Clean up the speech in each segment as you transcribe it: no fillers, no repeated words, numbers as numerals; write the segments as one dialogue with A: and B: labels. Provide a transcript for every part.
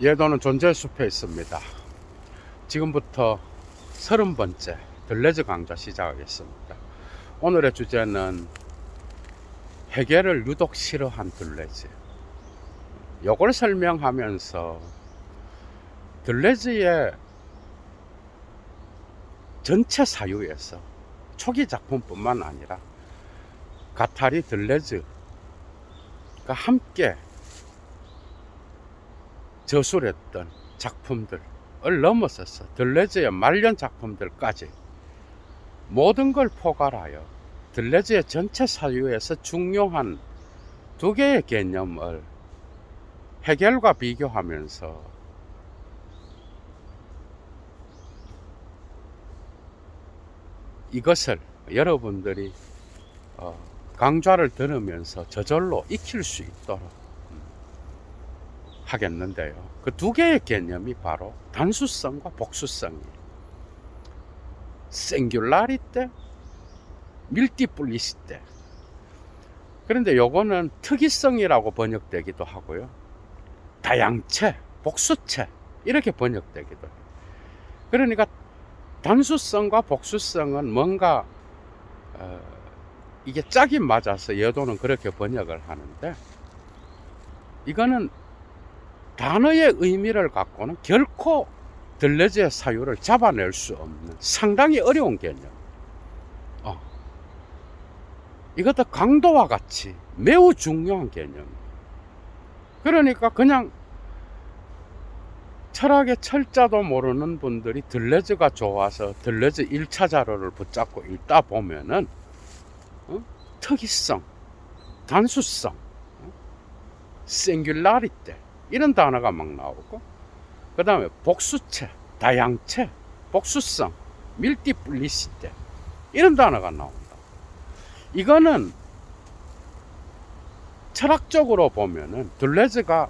A: 예도는 존재의 숲에 있습니다. 지금부터 30번째 들레즈 강좌 시작하겠습니다. 오늘의 주제는 해결을 유독 싫어한 들레즈. 요걸 설명하면서 들레즈의 전체 사유에서 초기 작품뿐만 아니라 가타리 들레즈가 함께 저술했던 작품들을 넘어서서 들레즈의 말년 작품들까지 모든 걸 포괄하여 들레즈의 전체 사유에서 중요한 두 개의 개념을 해겔과 비교하면서 이것을 여러분들이 강좌를 들으면서 저절로 익힐 수 있도록 하겠는데요. 그 두 개의 개념이 바로 단수성과 복수성이에요. 싱귤라리테, 밀티플리시테. 그런데 요거는 특이성이라고 번역되기도 하고요. 다양체, 복수체 이렇게 번역되기도 해요. 그러니까 단수성과 복수성은 뭔가 이게 짝이 맞아서 예도는 그렇게 번역을 하는데, 이거는 단어의 의미를 갖고는 결코 들레즈의 사유를 잡아낼 수 없는 상당히 어려운 개념. 이것도 강도와 같이 매우 중요한 개념. 그러니까 그냥 철학의 철자도 모르는 분들이 들레즈가 좋아서 들레즈 1차 자료를 붙잡고 읽다 보면은 특이성, 단수성, 싱귤라리테 이런 단어가 막 나오고, 그 다음에 복수체, 다양체, 복수성, 밀티플리시테 이런 단어가 나온다. 이거는 철학적으로 보면은 들레즈가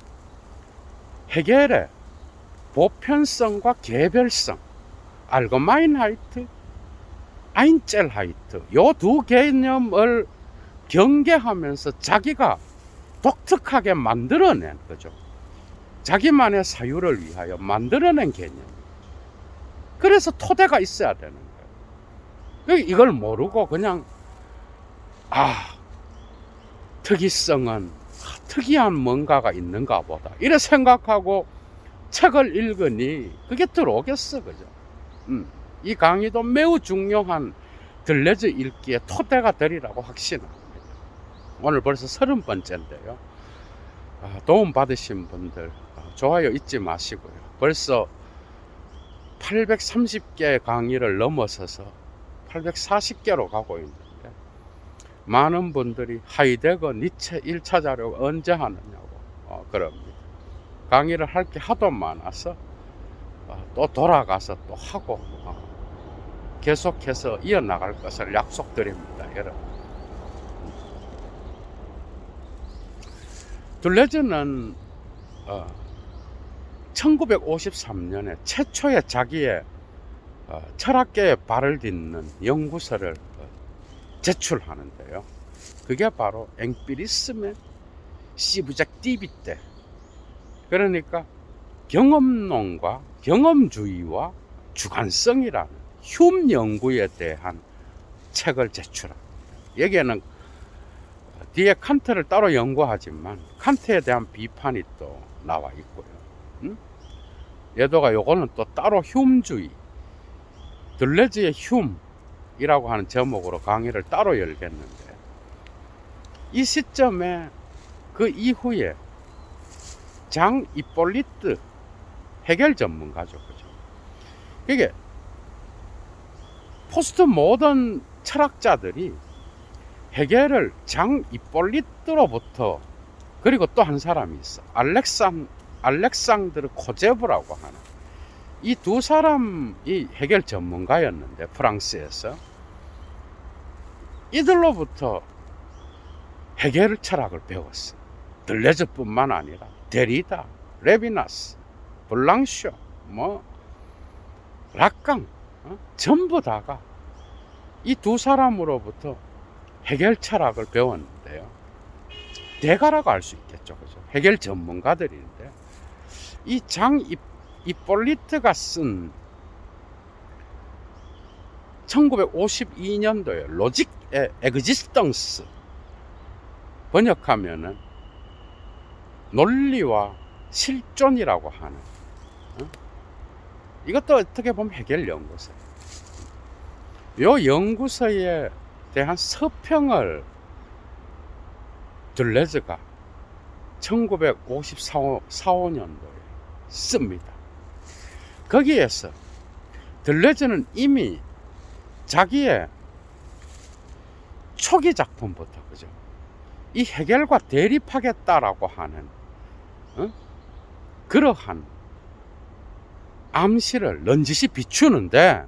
A: 해겔의 보편성과 개별성, 알거마인하이트, 아인젤하이트 요 두 개념을 경계하면서 자기가 독특하게 만들어낸 거죠. 자기만의 사유를 위하여 만들어낸 개념. 그래서 토대가 있어야 되는 거예요. 이걸 모르고 그냥 특이성은 특이한 뭔가가 있는가 보다 이래 생각하고 책을 읽으니 그게 들어오겠어, 그죠? 이 강의도 매우 중요한 들레즈 읽기의 토대가 되리라고 확신합니다. 오늘 벌써 30번째인데요. 도움 받으신 분들 좋아요 잊지 마시고요. 벌써 830개 강의를 넘어서서 840개로 가고 있는데, 많은 분들이 하이데거, 니체 1차 자료 언제 하느냐고 그럽니다. 강의를 할 게 하도 많아서 또 돌아가서 또 하고 계속해서 이어나갈 것을 약속드립니다, 여러분. 들레즈는 1953년에 최초의 자기의 철학계에 발을 딛는 연구서를 제출하는데요. 그게 바로 엥피리스메 시브젝티비테, 그러니까 경험론과 경험주의와 주관성이라는 흉 연구에 대한 책을 제출합니다. 여기에는 뒤에 칸트를 따로 연구하지만 칸트에 대한 비판이 또 나와 있고요. 예도가 요거는 또 따로 흉주의, 들레즈의 흉이라고 하는 제목으로 강의를 따로 열겠는데, 이 시점에 그 이후에 장 이폴리트 해겔 전문가죠, 그죠? 이게 포스트 모던 철학자들이 해겔을 장 이폴리트로부터, 그리고 또 한 사람이 있어, 알렉산드르 코제브라고 하는, 이 두 사람이 해겔 전문가였는데 프랑스에서 이들로부터 해겔 철학을 배웠어. 들레즈뿐만 아니라 데리다, 레비나스, 블랑쇼, 락강 전부 다가 이 두 사람으로부터 해겔 철학을 배웠는데요. 대가라고 할 수 있겠죠, 그죠? 해겔 전문가들인데, 이 장 이폴리트가 쓴 1952년도에 로직 엑지스턴스, 번역하면은 논리와 실존이라고 하는, 이것도 어떻게 보면 해겔 연구소예요. 요 연구소에 대한 서평을 들레즈가 1954~5년도에 씁니다. 거기에서 들레즈는 이미 자기의 초기 작품부터, 그죠, 이 해겔과 대립하겠다라고 하는 그러한 암시를 넌지시 비추는데,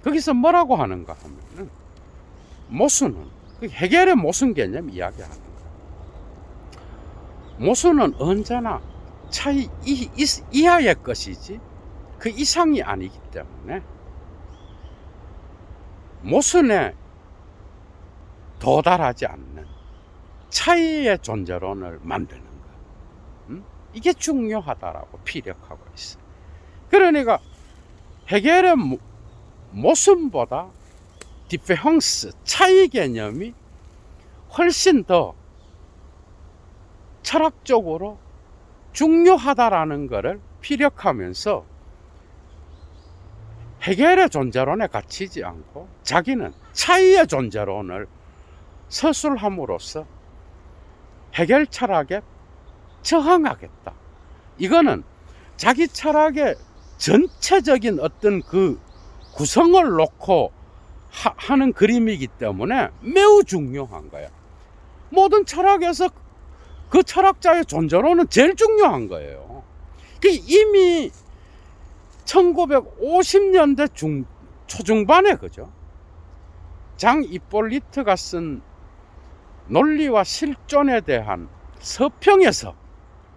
A: 거기서 뭐라고 하는가 하면은 모순은, 해겔의 모순 개념 이야기하는 거예요. 모순은 언제나 차이 이하의 것이지 그 이상이 아니기 때문에 모순에 도달하지 않는 차이의 존재론을 만드는 것, 이게 중요하다라고 피력하고 있어요. 그러니까 해겔의 모순보다 디페형스, 차이 개념이 훨씬 더 철학적으로 중요하다라는 것을 피력하면서 해겔의 존재론에 갇히지 않고 자기는 차이의 존재론을 서술함으로써 해겔 철학에 저항하겠다. 이거는 자기 철학의 전체적인 어떤 그 구성을 놓고 하는 그림이기 때문에 매우 중요한 거야. 모든 철학에서 그 철학자의 존재론은 제일 중요한 거예요. 이미 1950년대 초중반에, 그죠, 장 이폴리트가 쓴 논리와 실존에 대한 서평에서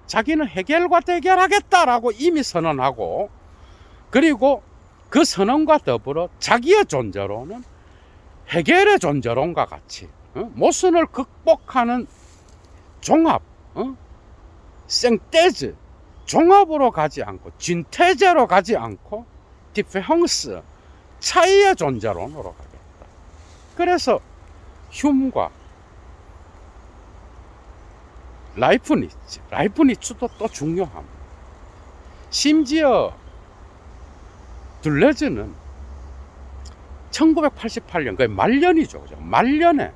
A: 자기는 해겔과 대결하겠다라고 이미 선언하고, 그리고 그 선언과 더불어 자기의 존재론은 해겔의 존재론과 같이 모순을 극복하는 종합, 생떼즈, 종합으로 가지 않고 진태제로 가지 않고 디페형스, 차이의 존재론으로 가겠다. 그래서 흉과 라이프니츠도 또 중요합니다. 심지어 들레즈는 1988년, 거의 말년이죠, 그죠? 말년에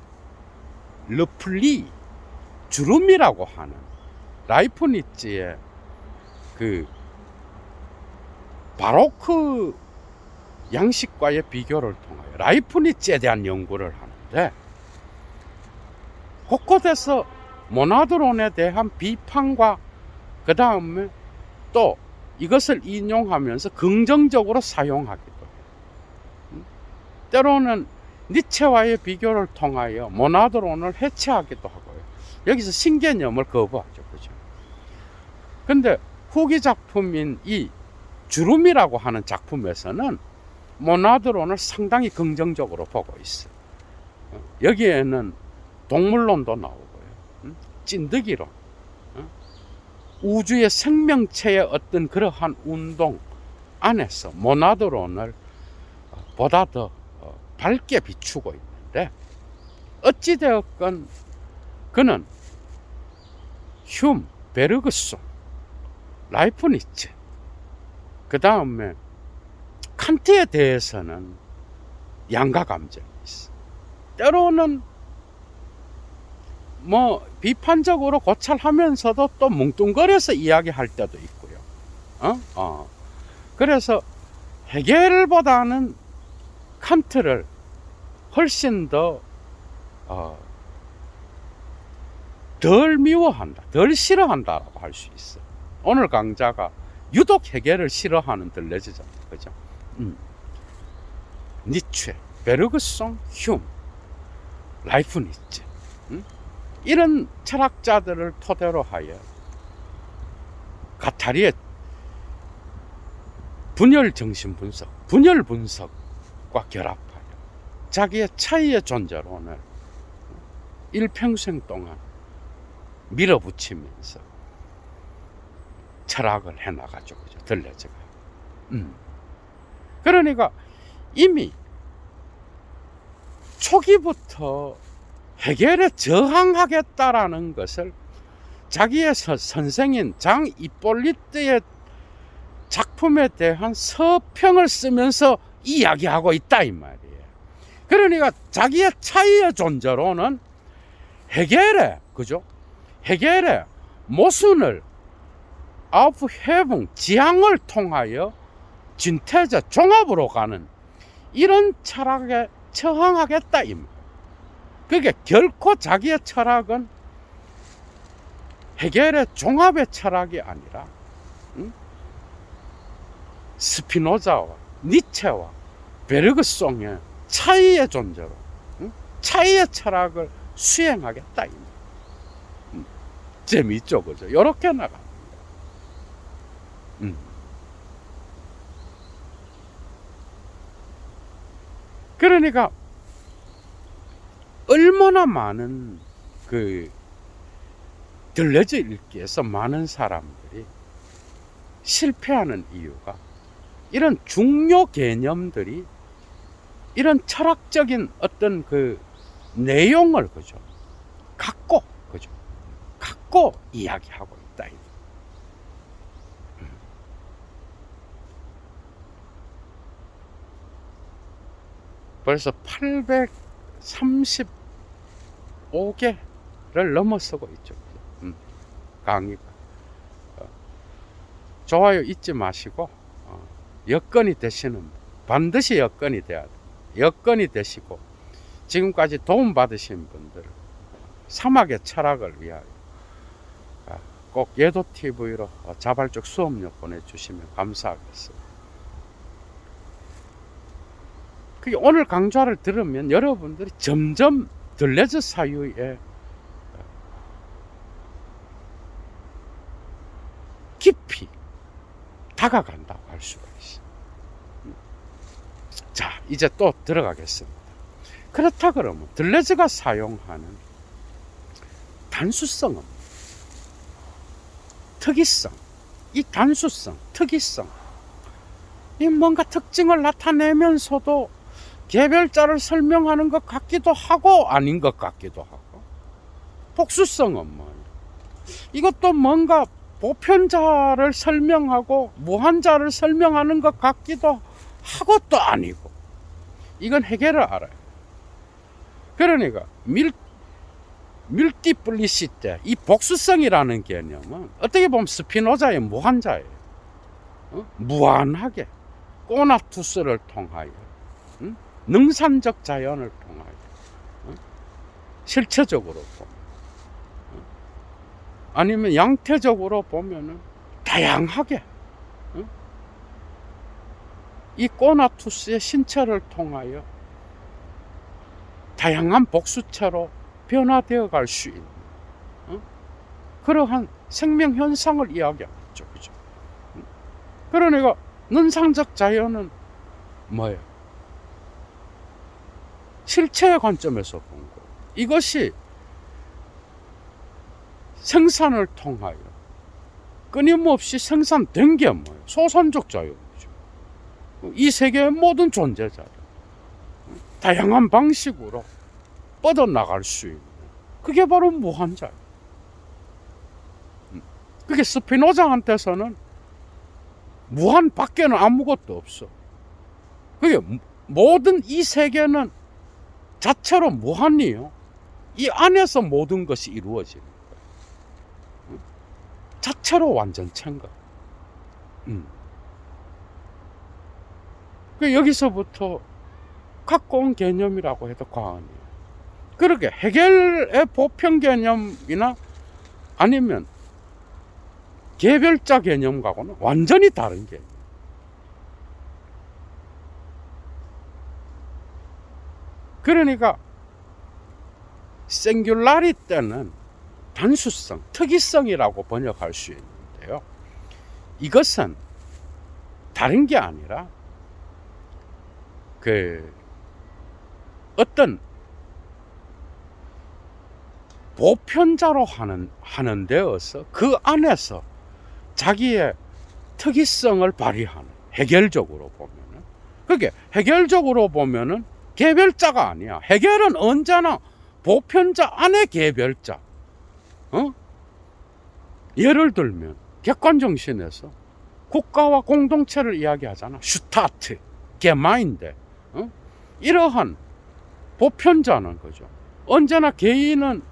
A: 르플리, 주름이라고 하는 라이프니츠의 그 바로크 양식과의 비교를 통하여 라이프니츠에 대한 연구를 하는데, 곳곳에서 모나드론에 대한 비판과 그 다음에 또 이것을 인용하면서 긍정적으로 사용하기도 해요. 때로는 니체와의 비교를 통하여 모나드론을 해체하기도 하고요. 여기서 신개념을 거부하죠, 그죠? 근데 후기 작품인 이 주름이라고 하는 작품에서는 모나드론을 상당히 긍정적으로 보고 있어요. 여기에는 동물론도 나오고요, 찐득이론, 우주의 생명체의 어떤 그러한 운동 안에서 모나드론을 보다 더 밝게 비추고 있는데, 어찌되었건 그는 흉, 베르그송, 라이프니츠, 그 다음에 칸트에 대해서는 양가 감정이 있어. 때로는 뭐 비판적으로 고찰하면서도 또 뭉뚱거려서 이야기할 때도 있고요. 그래서 해겔보다는 칸트를 훨씬 더 덜 미워한다, 덜 싫어한다라고 할 수 있어. 오늘 강자가 유독 해겔을 싫어하는 들레즈잖아요, 그죠? 니체, 베르그송, 흉, 라이프니츠, 이런 철학자들을 토대로 하여 가타리의 분열 정신 분석, 분열 분석과 결합하여 자기의 차이의 존재론을 일평생 동안 밀어붙이면서 철학을 해나가죠. 그죠? 들레즈가. 그러니까 이미 초기부터 해겔에 저항하겠다라는 것을 자기의 선생인 장 이폴리트의 작품에 대한 서평을 쓰면서 이야기하고 있다 이 말이에요. 그러니까 자기의 차이의 존재로는 해겔의, 그죠? 해겔의 모순을 아우프 해붕 지향을 통하여 진퇴자 종합으로 가는 이런 철학에 처항하겠다 이 말. 그게 결코 자기의 철학은 해겔의 종합의 철학이 아니라 스피노자와 니체와 베르그송의 차이의 존재로 차이의 철학을 수행하겠다 이 말. 재미있죠, 그죠? 이렇게 나갑니다. 그러니까 얼마나 많은 그 들레즈 읽기에서 많은 사람들이 실패하는 이유가 이런 중요 개념들이 이런 철학적인 어떤 그 내용을, 그죠? 갖고, 그죠? 갖고 이야기하고 있다. 벌써 835개를 넘어서고 있죠. 강의가. 좋아요 잊지 마시고, 여건이 되시는, 반드시 여건이 돼야 돼요. 여건이 되시고, 지금까지 도움받으신 분들, 사막의 철학을 위하여 꼭 예도TV로 자발적 수업료 보내주시면 감사하겠습니다. 오늘 강좌를 들으면 여러분들이 점점 들레즈 사유에 깊이 다가간다고 할 수가 있어요. 자, 이제 또 들어가겠습니다. 그렇다 그러면 들레즈가 사용하는 단수성은, 특이성, 이 단수성, 특이성, 이 뭔가 특징을 나타내면서도 개별자를 설명하는 것 같기도 하고 아닌 것 같기도 하고, 복수성은 뭐예요? 이것도 뭔가 보편자를 설명하고 무한자를 설명하는 것 같기도 하고 또 아니고, 이건 해결을 알아요. 그러니까 밀티플리시테, 이 복수성이라는 개념은 어떻게 보면 스피노자의 무한자예요. 무한하게 꼬나투스를 통하여, 능산적 자연을 통하여, 실체적으로 보면, 아니면 양태적으로 보면은 다양하게 이 꼬나투스의 신체를 통하여 다양한 복수체로 변화되어 갈 수 있는 그러한 생명 현상을 이야기하죠, 그죠? 그러니까 능상적 자연은 뭐예요? 실체의 관점에서 본 거. 이것이 생산을 통하여 끊임없이 생산된 게 뭐예요? 소선적 자연이죠. 이 세계의 모든 존재자를 다양한 방식으로 뻗어나갈 수 있는, 그게 바로 무한자예요. 그게 스피노자한테서는 무한 밖에는 아무것도 없어. 그게 모든 이 세계는 자체로 무한이요. 이 안에서 모든 것이 이루어지는 거예요. 자체로 완전체인 거예요. 여기서부터 갖고 온 개념이라고 해도 과언이에요. 그렇게 해겔의 보편 개념이나 아니면 개별자 개념과는 완전히 다른 개념. 그러니까 싱귤라리티는 단수성, 특이성이라고 번역할 수 있는데요. 이것은 다른 게 아니라 어떤 보편자로 하는 데어서 그 안에서 자기의 특이성을 발휘하는, 해결적으로 보면은, 그게 해결적으로 보면은 개별자가 아니야. 해결은 언제나 보편자 안에 개별자. 예를 들면 객관정신에서 국가와 공동체를 이야기하잖아. 슈타트, 게마인데, 이러한 보편자는 거죠. 언제나 개인은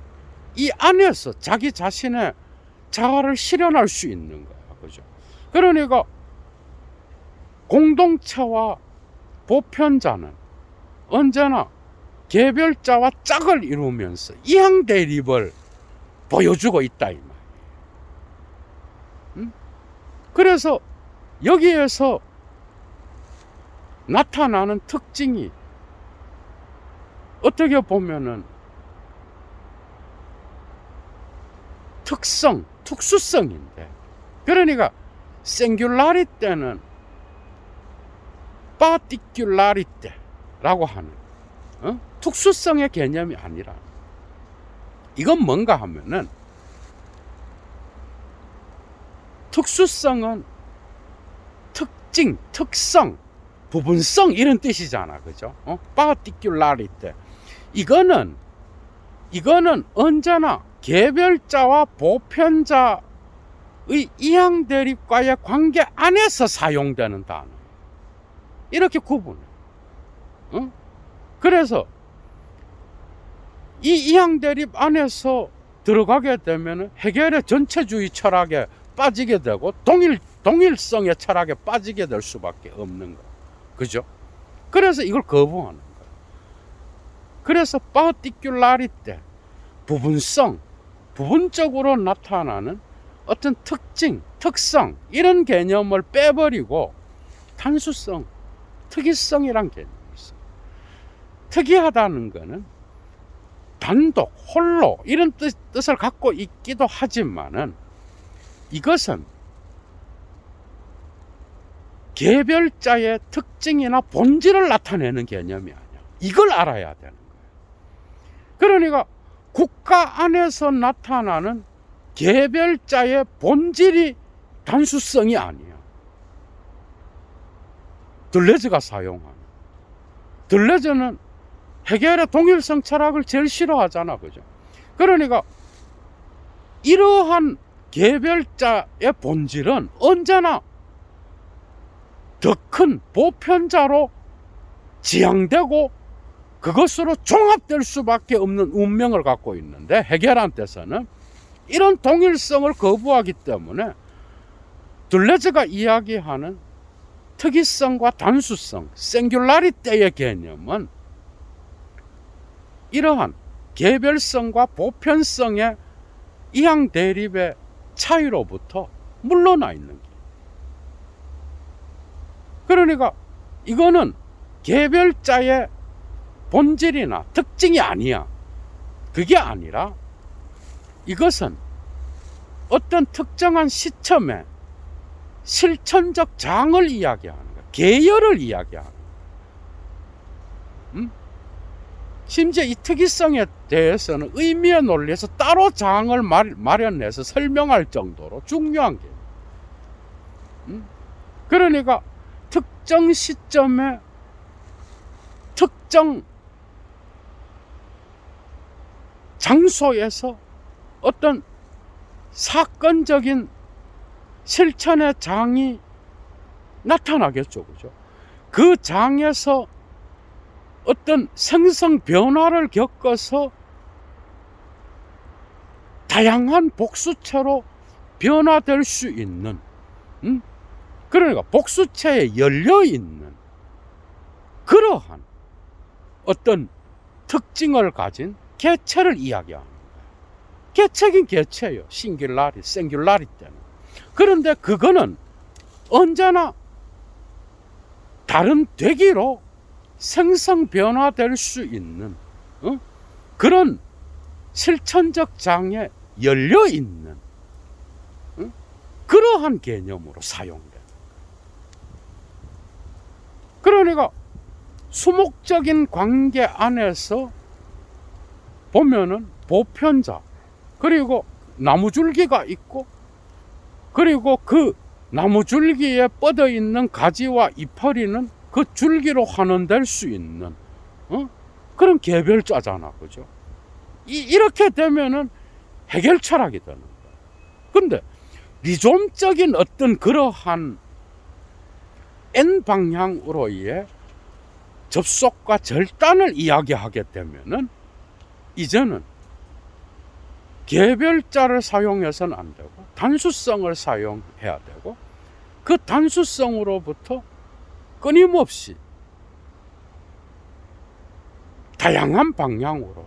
A: 이 안에서 자기 자신의 자아를 실현할 수 있는 거야. 그죠? 그러니까 공동체와 보편자는 언제나 개별자와 짝을 이루면서 이항 대립을 보여주고 있다 이 말. 그래서 여기에서 나타나는 특징이 어떻게 보면은 특성, 특수성인데, 그러니까 싱귤라리테는 파티큘라리테라고 하는 특수성의 개념이 아니라, 이건 뭔가 하면은 특수성은 특징, 특성, 부분성 이런 뜻이잖아. 그죠? 파티큘라리테. 이거는 언제나 개별자와 보편자의 이항 대립과의 관계 안에서 사용되는 단어. 이렇게 구분해. 그래서 이 이항 대립 안에서 들어가게 되면 해결의 전체주의 철학에 빠지게 되고 동일성의 철학에 빠지게 될 수밖에 없는 거. 그죠? 그래서 이걸 거부하는 거예요. 그래서 파티큘라리테, 부분성, 부분적으로 나타나는 어떤 특징, 특성 이런 개념을 빼버리고 단수성, 특이성이란 개념이 있어요. 특이하다는 것은 단독, 홀로 이런 뜻을 갖고 있기도 하지만은 이것은 개별자의 특징이나 본질을 나타내는 개념이 아니야. 이걸 알아야 되는 거예요. 그러니까 국가 안에서 나타나는 개별자의 본질이 단수성이 아니야. 들레즈가 사용하는, 들레즈는 해결의 동일성 철학을 제일 싫어하잖아. 그죠? 그러니까 이러한 개별자의 본질은 언제나 더 큰 보편자로 지향되고 그것으로 종합될 수밖에 없는 운명을 갖고 있는데, 해결한테서는 이런 동일성을 거부하기 때문에 들레즈가 이야기하는 특이성과 단수성, 싱귤라리테의 개념은 이러한 개별성과 보편성의 이항 대립의 차이로부터 물러나 있는 게. 그러니까 이거는 개별자의 본질이나 특징이 아니야. 그게 아니라 이것은 어떤 특정한 시점에 실천적 장을 이야기하는 거야. 계열을 이야기하는 거야. 심지어 이 특이성에 대해서는 의미의 논리에서 따로 장을 마련해서 설명할 정도로 중요한 게. 그러니까 특정 시점에 특정 장소에서 어떤 사건적인 실천의 장이 나타나겠죠. 그죠? 그 장에서 어떤 생성 변화를 겪어서 다양한 복수체로 변화될 수 있는, 그러니까 복수체에 열려있는 그러한 어떤 특징을 가진 개체를 이야기하는 거예요. 개체긴 개체예요. 싱귤라리테는. 그런데 그거는 언제나 다른 되기로 생성 변화될 수 있는 그런 실천적 장에 열려있는 그러한 개념으로 사용돼요. 그러니까 수목적인 관계 안에서 보면은 보편자, 그리고 나무줄기가 있고 그리고 그 나무 줄기에 뻗어 있는 가지와 이파리는 그 줄기로 환원될 수 있는 그런 개별자잖아, 그죠? 이렇게 되면은 해결 철학이 되는 거야. 근데 리좀적인 어떤 그러한 N 방향으로의 접속과 절단을 이야기하게 되면은 이제는 개별자를 사용해서는 안 되고 단수성을 사용해야 되고 그 단수성으로부터 끊임없이 다양한 방향으로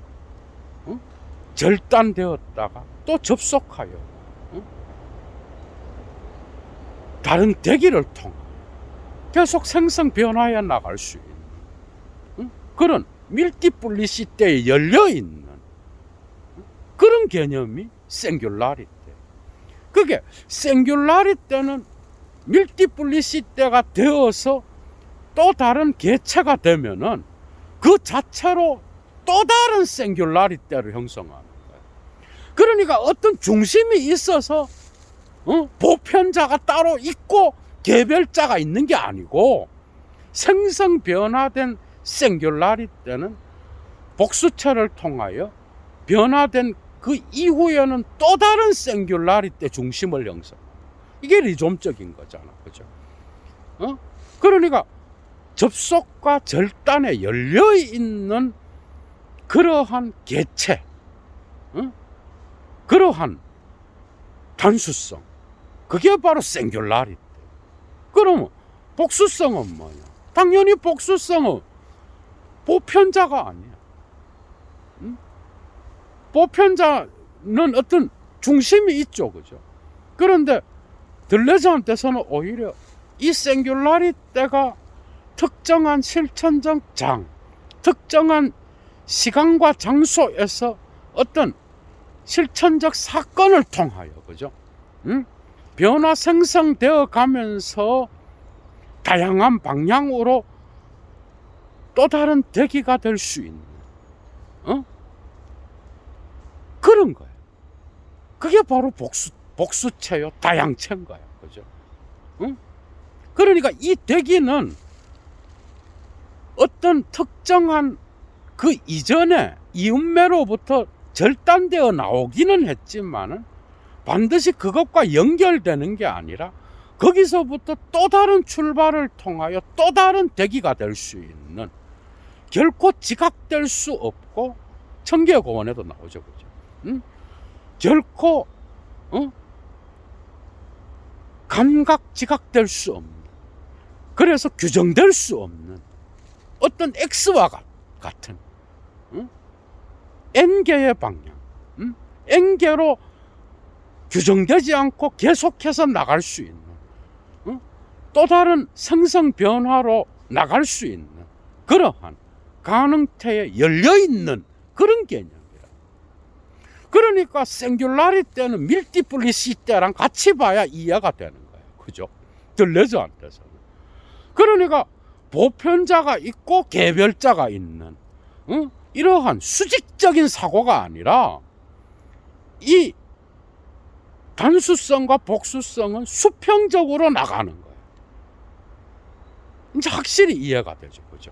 A: 절단되었다가 또 접속하여 다른 대기를 통해 계속 생성 변화해 나갈 수 있는 그런 밀티플리시티에 열려있는 그런 개념이 싱귤라리티. 그게 싱귤라리티는 밀티플리시티가 되어서 또 다른 개체가 되면은 그 자체로 또 다른 싱귤라리티를 형성하는 거예요. 그러니까 어떤 중심이 있어서 보편자가 따로 있고 개별자가 있는 게 아니고 생성 변화된 싱귤라리티는 복수체를 통하여 변화된 그 이후에는 또 다른 싱귤라리티 중심을 형성. 이게 리좀적인 거잖아, 그죠? 그러니까 접속과 절단에 열려 있는 그러한 개체, 그러한 단수성, 그게 바로 싱귤라리티. 그러면 복수성은 뭐냐? 당연히 복수성은 보편자가 아니야. 보편자는 어떤 중심이 있죠, 그죠? 그런데 들레즈한테서는 오히려 이 싱귤라리티가 특정한 실천적 장, 특정한 시간과 장소에서 어떤 실천적 사건을 통하여, 그죠? 변화 생성되어 가면서 다양한 방향으로 또 다른 대기가 될 수 있는 그런 거예요. 그게 바로 복수체요, 다양체인 거예요, 그죠? 그러니까 이 대기는 어떤 특정한 그 이전에 이음매로부터 절단되어 나오기는 했지만은 반드시 그것과 연결되는 게 아니라 거기서부터 또 다른 출발을 통하여 또 다른 대기가 될 수 있는, 결코 지각될 수 없고 청계고원에도 나오죠, 그죠? 결코 감각 지각될 수 없는, 그래서 규정될 수 없는 어떤 X와 같은 N개의 방향, N개로 규정되지 않고 계속해서 나갈 수 있는 또 다른 생성 변화로 나갈 수 있는 그러한 가능태에 열려있는 그런 개념이라. 그러니까 싱귤라리티는 밀티플리시티랑 같이 봐야 이해가 되는 거예요, 그죠? 들레즈한테서는. 그러니까 보편자가 있고 개별자가 있는 이러한 수직적인 사고가 아니라 이 단수성과 복수성은 수평적으로 나가는 거예요. 이제 확실히 이해가 되죠, 그죠?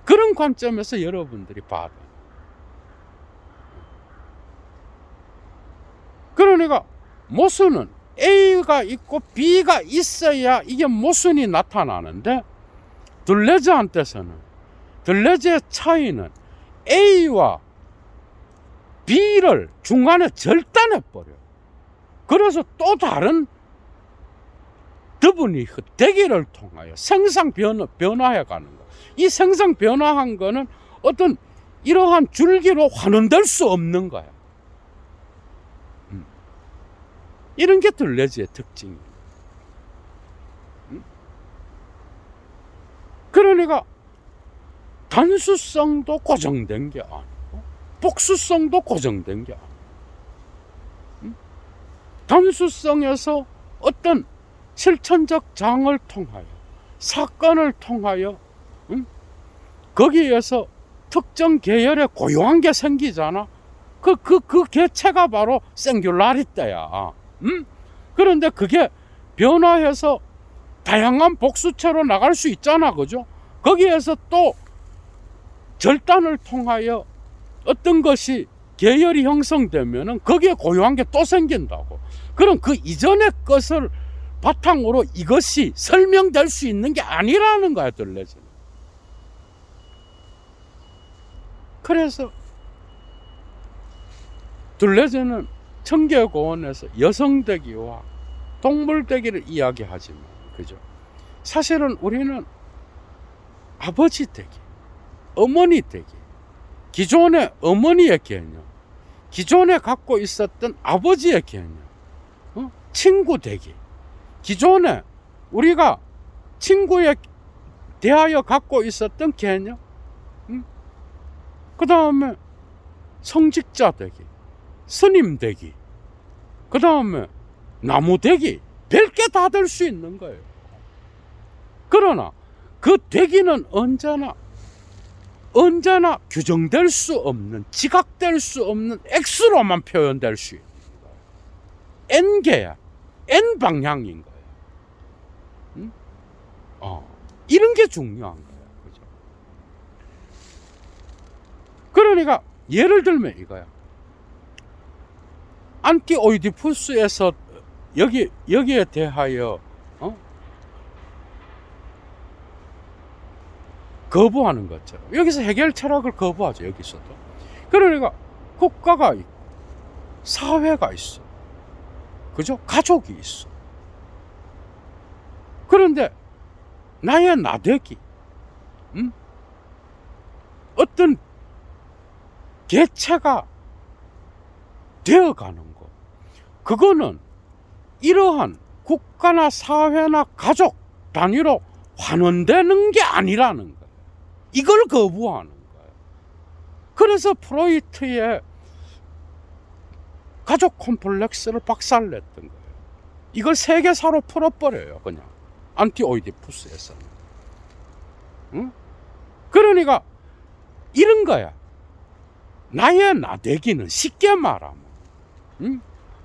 A: 그런 관점에서 여러분들이 봐야 돼요. 그러니까 모순은 A가 있고 B가 있어야 이게 모순이 나타나는데 들레즈한테서는, 들레즈의 차이는 A와 B를 중간에 절단해버려요. 그래서 또 다른 더분이 대기를 통하여 생성 변화해가는 거. 이 생성 변화한 거는 어떤 이러한 줄기로 환원될 수 없는 거야. 이런 게 들레즈의 특징이에요. 그러니까 단수성도 고정된 게 아니고 복수성도 고정된 게 아니고 단수성에서 어떤 실천적 장을 통하여, 사건을 통하여 거기에서 특정 계열의 고유한 게 생기잖아. 그 개체가 바로 싱귤라리티야. 그런데 그게 변화해서 다양한 복수체로 나갈 수 있잖아, 그죠? 거기에서 또 절단을 통하여 어떤 것이 계열이 형성되면은 거기에 고유한 게 또 생긴다고. 그럼 그 이전의 것을 바탕으로 이것이 설명될 수 있는 게 아니라는 거야, 둘레즈는. 그래서 둘레즈는 청계고원에서 여성되기와 동물되기를 이야기하지만, 그죠? 사실은 우리는 아버지 되기, 어머니 되기, 기존의 어머니의 개념, 기존에 갖고 있었던 아버지의 개념, 친구 되기, 기존에 우리가 친구에 대하여 갖고 있었던 개념, 그 다음에 성직자 되기, 스님 되기, 그 다음에 나무 되기, 별게 다 될 수 있는 거예요. 그러나 그 되기는 언제나 규정될 수 없는, 지각될 수 없는 X로만 표현될 수 있는 거예요. N개야, N 방향인 거예요. 이런 게 중요한 거예요. 그죠? 그러니까 예를 들면 이거야. 안티오이디푸스에서 여기에 대하여 거부하는 것처럼 여기서 해결 철학을 거부하죠. 여기서도. 그러니까 국가가 있고 사회가 있어, 그죠? 가족이 있어. 그런데 나의 나대기, 어떤 개체가 되어가는 것, 그거는 이러한 국가나 사회나 가족 단위로 환원되는 게 아니라는 거예요. 이걸 거부하는 거예요. 그래서 프로이트의 가족 콤플렉스를 박살냈던 거예요. 이걸 세계사로 풀어버려요, 그냥. 안티오이디푸스에서는. 그러니까 이런 거야. 나의 나대기는, 쉽게 말하면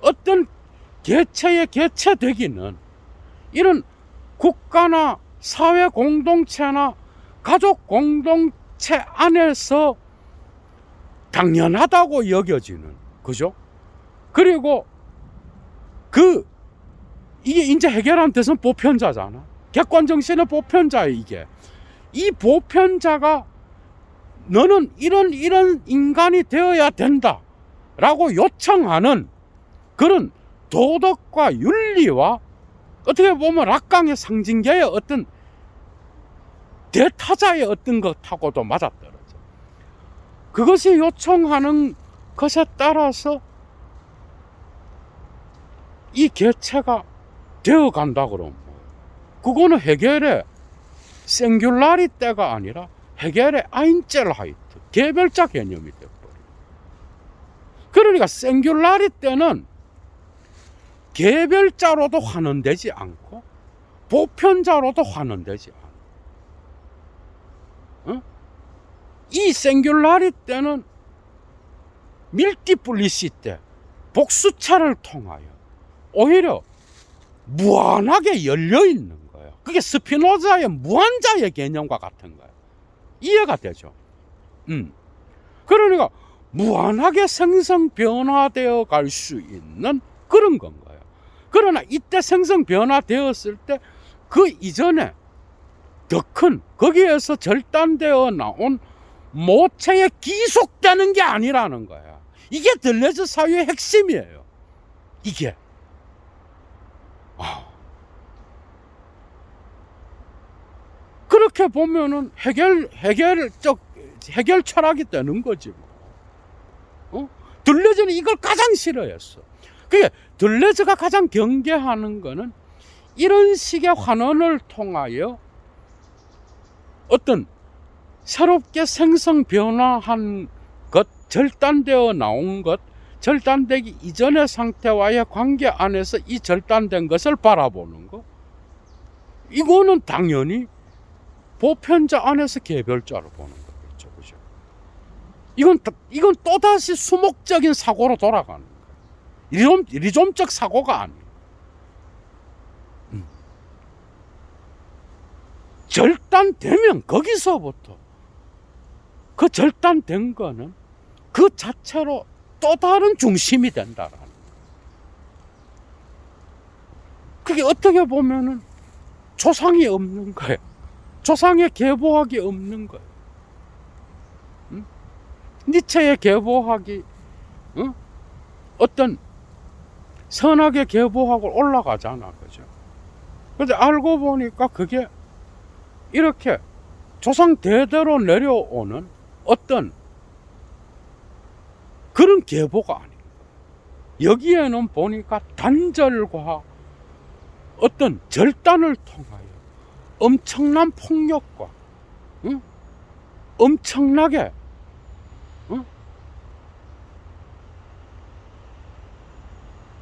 A: 어떤 개체의 개체되기는 이런 국가나 사회 공동체나 가족 공동체 안에서 당연하다고 여겨지는, 그죠? 그리고 이게 이제 해결한 뜻은 보편자잖아. 객관정신의 보편자야, 이게. 이 보편자가 너는 이런 인간이 되어야 된다 라고 요청하는 그런 도덕과 윤리와 어떻게 보면 락강의 상징계의 어떤 대타자의 어떤 것하고도 맞아떨어져. 그것이 요청하는 것에 따라서 이 개체가 되어간다 그러면 그거는 해겔의 싱귤라리티가 아니라 해겔의 아인젤하이트, 개별자 개념이 되어버려. 그러니까 싱귤라리티는 개별자로도 환원되지 않고 보편자로도 환원되지 않아. 이 싱귤라리티는 밀티플리시티, 복수차를 통하여 오히려 무한하게 열려 있는 거예요. 그게 스피노자의 무한자의 개념과 같은 거예요. 이해가 되죠? 그러니까 무한하게 생성 변화되어 갈 수 있는 그런 건 거예요. 그러나 이때 생성 변화되었을 때 그 이전에 더 큰 거기에서 절단되어 나온 모체에 기속되는 게 아니라는 거야. 이게 들레즈 사유의 핵심이에요. 이게. 그렇게 보면은 해결 철학이 되는 거지. 들레즈는 이걸 가장 싫어했어. 그게 들레즈가 가장 경계하는 거는 이런 식의 환원을 통하여 어떤 새롭게 생성 변화한 것, 절단되어 나온 것, 절단되기 이전의 상태와의 관계 안에서 이 절단된 것을 바라보는 거, 이거는 당연히 보편자 안에서 개별자로 보는 거겠죠, 그죠? 이건 또다시 수목적인 사고로 돌아가는 거예요. 리좀적 사고가 아니에요. 절단되면 거기서부터 그 절단된 거는 그 자체로 또 다른 중심이 된다라는 거예요. 그게 어떻게 보면은 조상이 없는 거예요. 조상의 계보학이 없는 거예요. 응? 니체의 계보학이 어떤 선악의 계보학을 올라가잖아, 그죠? 근데 알고 보니까 그게 이렇게 조상 대대로 내려오는 어떤 그런 계보가 아닌 거예요. 여기에는 보니까 단절과 어떤 절단을 통하여 엄청난 폭력과 엄청나게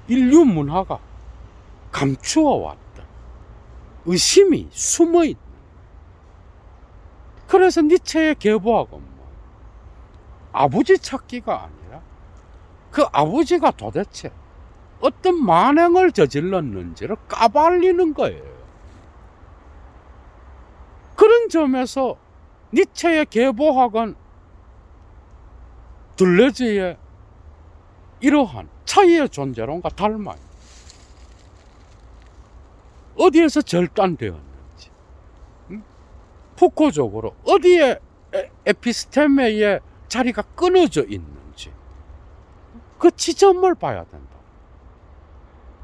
A: 인류 문화가 감추어 왔다. 의심이 숨어 있다. 그래서 니체의 계보학은 뭐 아버지 찾기가 아니라 그 아버지가 도대체 어떤 만행을 저질렀는지를 까발리는 거예요. 그런 점에서 니체의 계보학은 둘레즈의 이러한 차이의 존재론과 닮아요. 어디에서 절단되었는지, 푸코적으로 어디에 에피스테메의 자리가 끊어져 있는지 그 지점을 봐야 된다.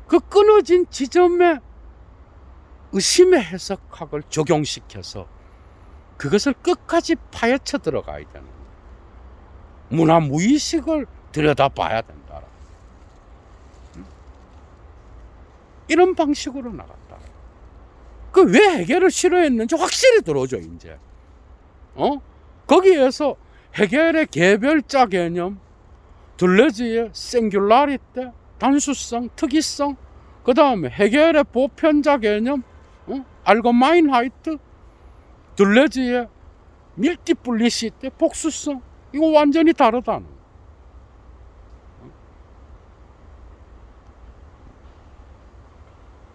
A: 그 끊어진 지점에 의심의 해석학을 적용시켜서 그것을 끝까지 파헤쳐 들어가야 되는 거예요. 문화 무의식을 들여다봐야 된다. 이런 방식으로 나갔다. 그 왜 해결을 싫어했는지 확실히 들어오죠, 이제. 거기에서 해결의 개별자 개념, 둘레즈의 싱귤라리티, 단수성, 특이성, 그 다음에 해결의 보편자 개념, 알고마인하이트, 둘레즈의 밀티플리시티, 복수성, 이거 완전히 다르다는 거예요.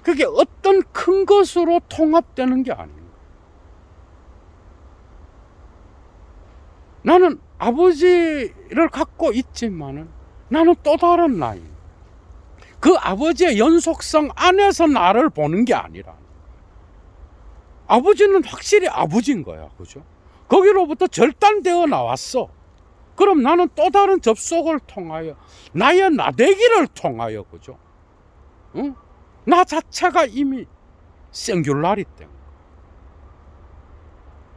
A: 그게 어떤 큰 것으로 통합되는 게 아닌 거예요. 나는 아버지를 갖고 있지만은 나는 또 다른 나이. 그 아버지의 연속성 안에서 나를 보는 게 아니라 아버지는 확실히 아버지인 거야, 그죠? 거기로부터 절단되어 나왔어. 그럼 나는 또 다른 접속을 통하여 나의 나대기를 통하여, 그죠? 응? 나 자체가 이미 싱귤라리티인 거야.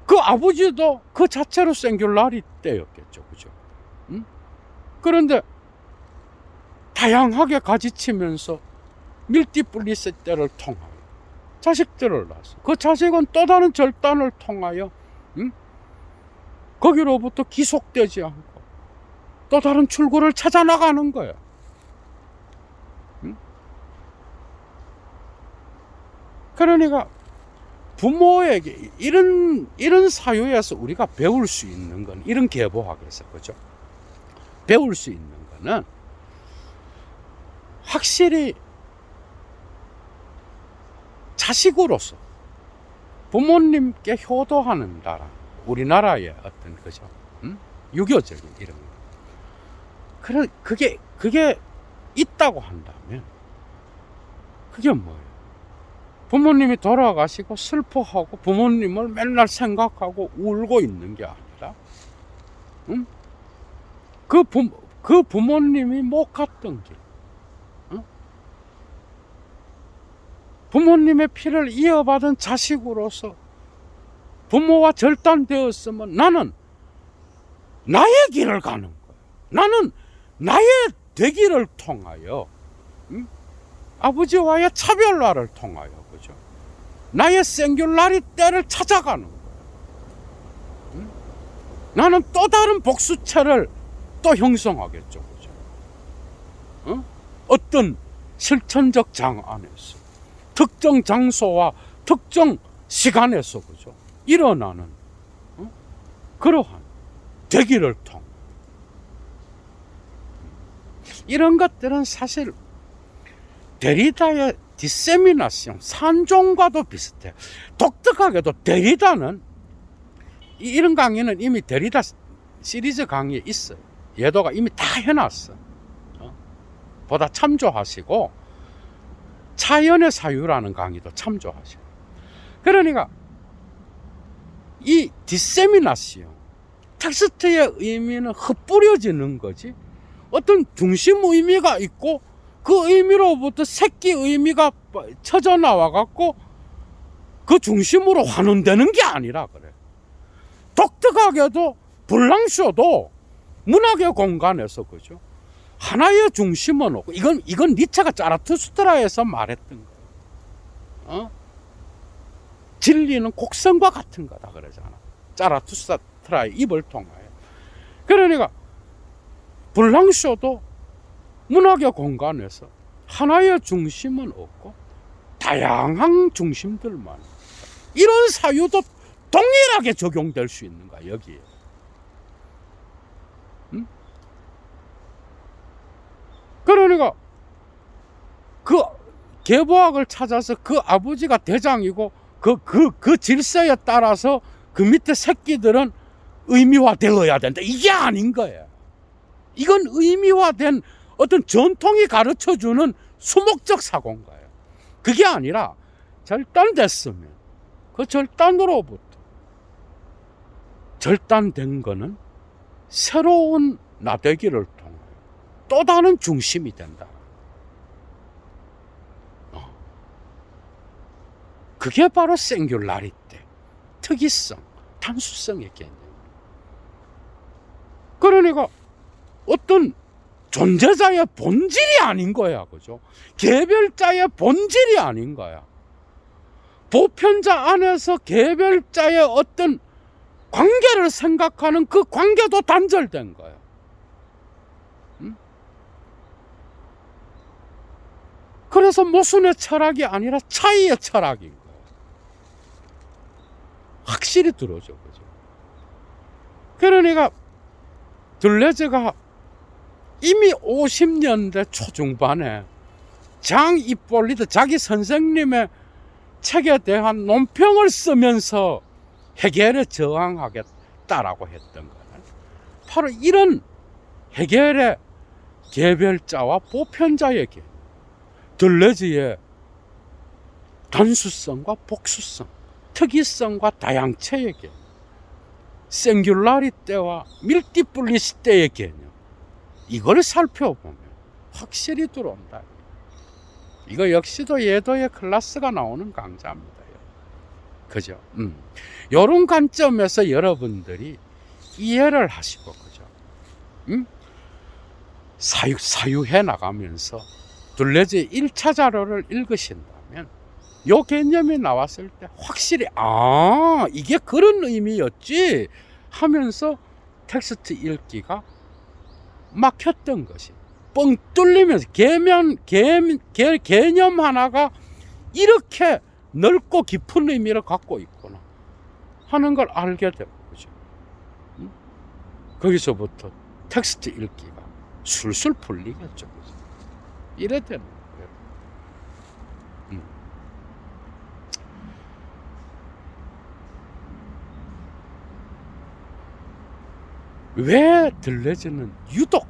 A: 그 아버지도 그 자체로 싱귤라리티였겠죠, 그죠? 응? 그런데 다양하게 가지치면서 밀티플리시티를 통하여 자식들을 낳았어. 그 자식은 또 다른 절단을 통하여 거기로부터 기속되지 않고 또 다른 출구를 찾아 나가는 거야. 그러니까 부모에게 이런 사유에서 우리가 배울 수 있는 건 이런 계보학에서, 그죠? 배울 수 있는 거는 확실히 자식으로서 부모님께 효도하는 나라, 우리나라의 어떤, 그죠? 유교적인 이런 거. 그게 있다고 한다면 그게 뭐예요? 부모님이 돌아가시고 슬퍼하고 부모님을 맨날 생각하고 울고 있는 게 아니라, 그 부모님이 못 갔던 길, 부모님의 피를 이어받은 자식으로서 부모와 절단되었으면 나는 나의 길을 가는 거예요. 나는 나의 되기를 통하여, 아버지와의 차별화를 통하여, 그죠? 나의 싱귤라리티를 찾아가는 거예요. 나는 또 다른 복수체를 또 형성하겠죠, 그죠? 어떤 실천적 장 안에서 특정 장소와 특정 시간에서, 그죠? 일어나는 그러한 되기를 통해 이런 것들은 사실 데리다의 디세미나시온, 산종과도 비슷해. 독특하게도 데리다는 이런 강의는 이미 데리다 시리즈 강의에 있어요. 예도가 이미 다 해놨어. 보다 참조하시고 차연의 사유라는 강의도 참조하시고. 그러니까 이 디세미나시온, 텍스트의 의미는 흩뿌려지는 거지. 어떤 중심 의미가 있고 그 의미로부터 새끼 의미가 쳐져 나와 갖고 그 중심으로 환원되는 게 아니라 그래. 독특하게도 블랑쇼도 문학의 공간에서 그죠. 하나의 중심은 없고 이건 니체가 자라투스트라에서 말했던 거야. 진리는 곡선과 같은 거다 그러잖아. 자라투스트라의 입을 통하여. 그러니까 블랑쇼도 문학의 공간에서 하나의 중심은 없고 다양한 중심들만, 이런 사유도 동일하게 적용될 수 있는 거야 여기에. 응? 그러니까 그 계보학을 찾아서 그 아버지가 대장이고 그 질서에 따라서 그 밑에 새끼들은 의미화되어야 된다, 이게 아닌 거야. 이건 의미화된 어떤 전통이 가르쳐주는 수목적 사고인 거예요. 그게 아니라 절단됐으면 그 절단으로부터 절단된 거는 새로운 나대기를 통해 또 다른 중심이 된다. 그게 바로 싱귤라리티, 특이성, 단수성의 개념. 그러니까 어떤 존재자의 본질이 아닌 거야, 그죠? 개별자의 본질이 아닌 거야. 보편자 안에서 개별자의 어떤 관계를 생각하는 그 관계도 단절된 거야. 응? 그래서 모순의 철학이 아니라 차이의 철학인 거야. 확실히 들어줘, 그죠? 그러니까 들레즈가 이미 50년대 초중반에 장 이폴리트 자기 선생님의 책에 대한 논평을 쓰면서 헤겔에 저항하겠다라고 했던 거는 바로 이런 헤겔의 개별자와 보편자의 개념, 들레즈의 단수성과 복수성, 특이성과 다양체의 개념, 싱귤라리티와 밀티플리시티의 개념, 이걸 살펴보면 확실히 들어온다. 이거 역시도 예도의 클래스가 나오는 강좌입니다. 그죠? 이런 관점에서 여러분들이 이해를 하시고, 그죠? 사유해 나가면서 둘레즈의 1차 자료를 읽으신다면 이 개념이 나왔을 때 확실히 이게 그런 의미였지 하면서 텍스트 읽기가 막혔던 것이 뻥 뚫리면서 개념 하나가 이렇게 넓고 깊은 의미를 갖고 있구나 하는 걸 알게 되고, 그죠? 거기서부터 텍스트 읽기가 술술 풀리겠죠, 그죠? 이래 되는 거예요. 왜 들레즈는 유독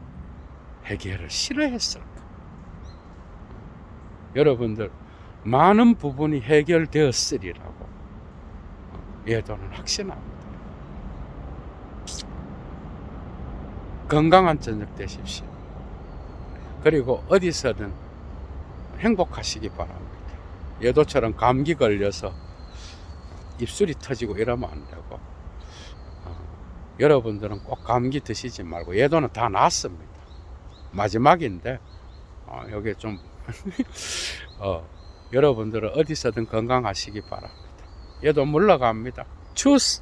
A: 헤겔을 싫어했을까? 여러분들 많은 부분이 해결되었으리라고 예도는 확신합니다. 건강한 저녁 되십시오. 그리고 어디서든 행복하시기 바랍니다. 예도처럼 감기 걸려서 입술이 터지고 이러면 안 되고, 여러분들은 꼭 감기 드시지 말고, 예도는 다 낫습니다. 마지막인데 여기 좀 여러분들은 어디서든 건강하시기 바랍니다. 얘도 물러갑니다. 추스.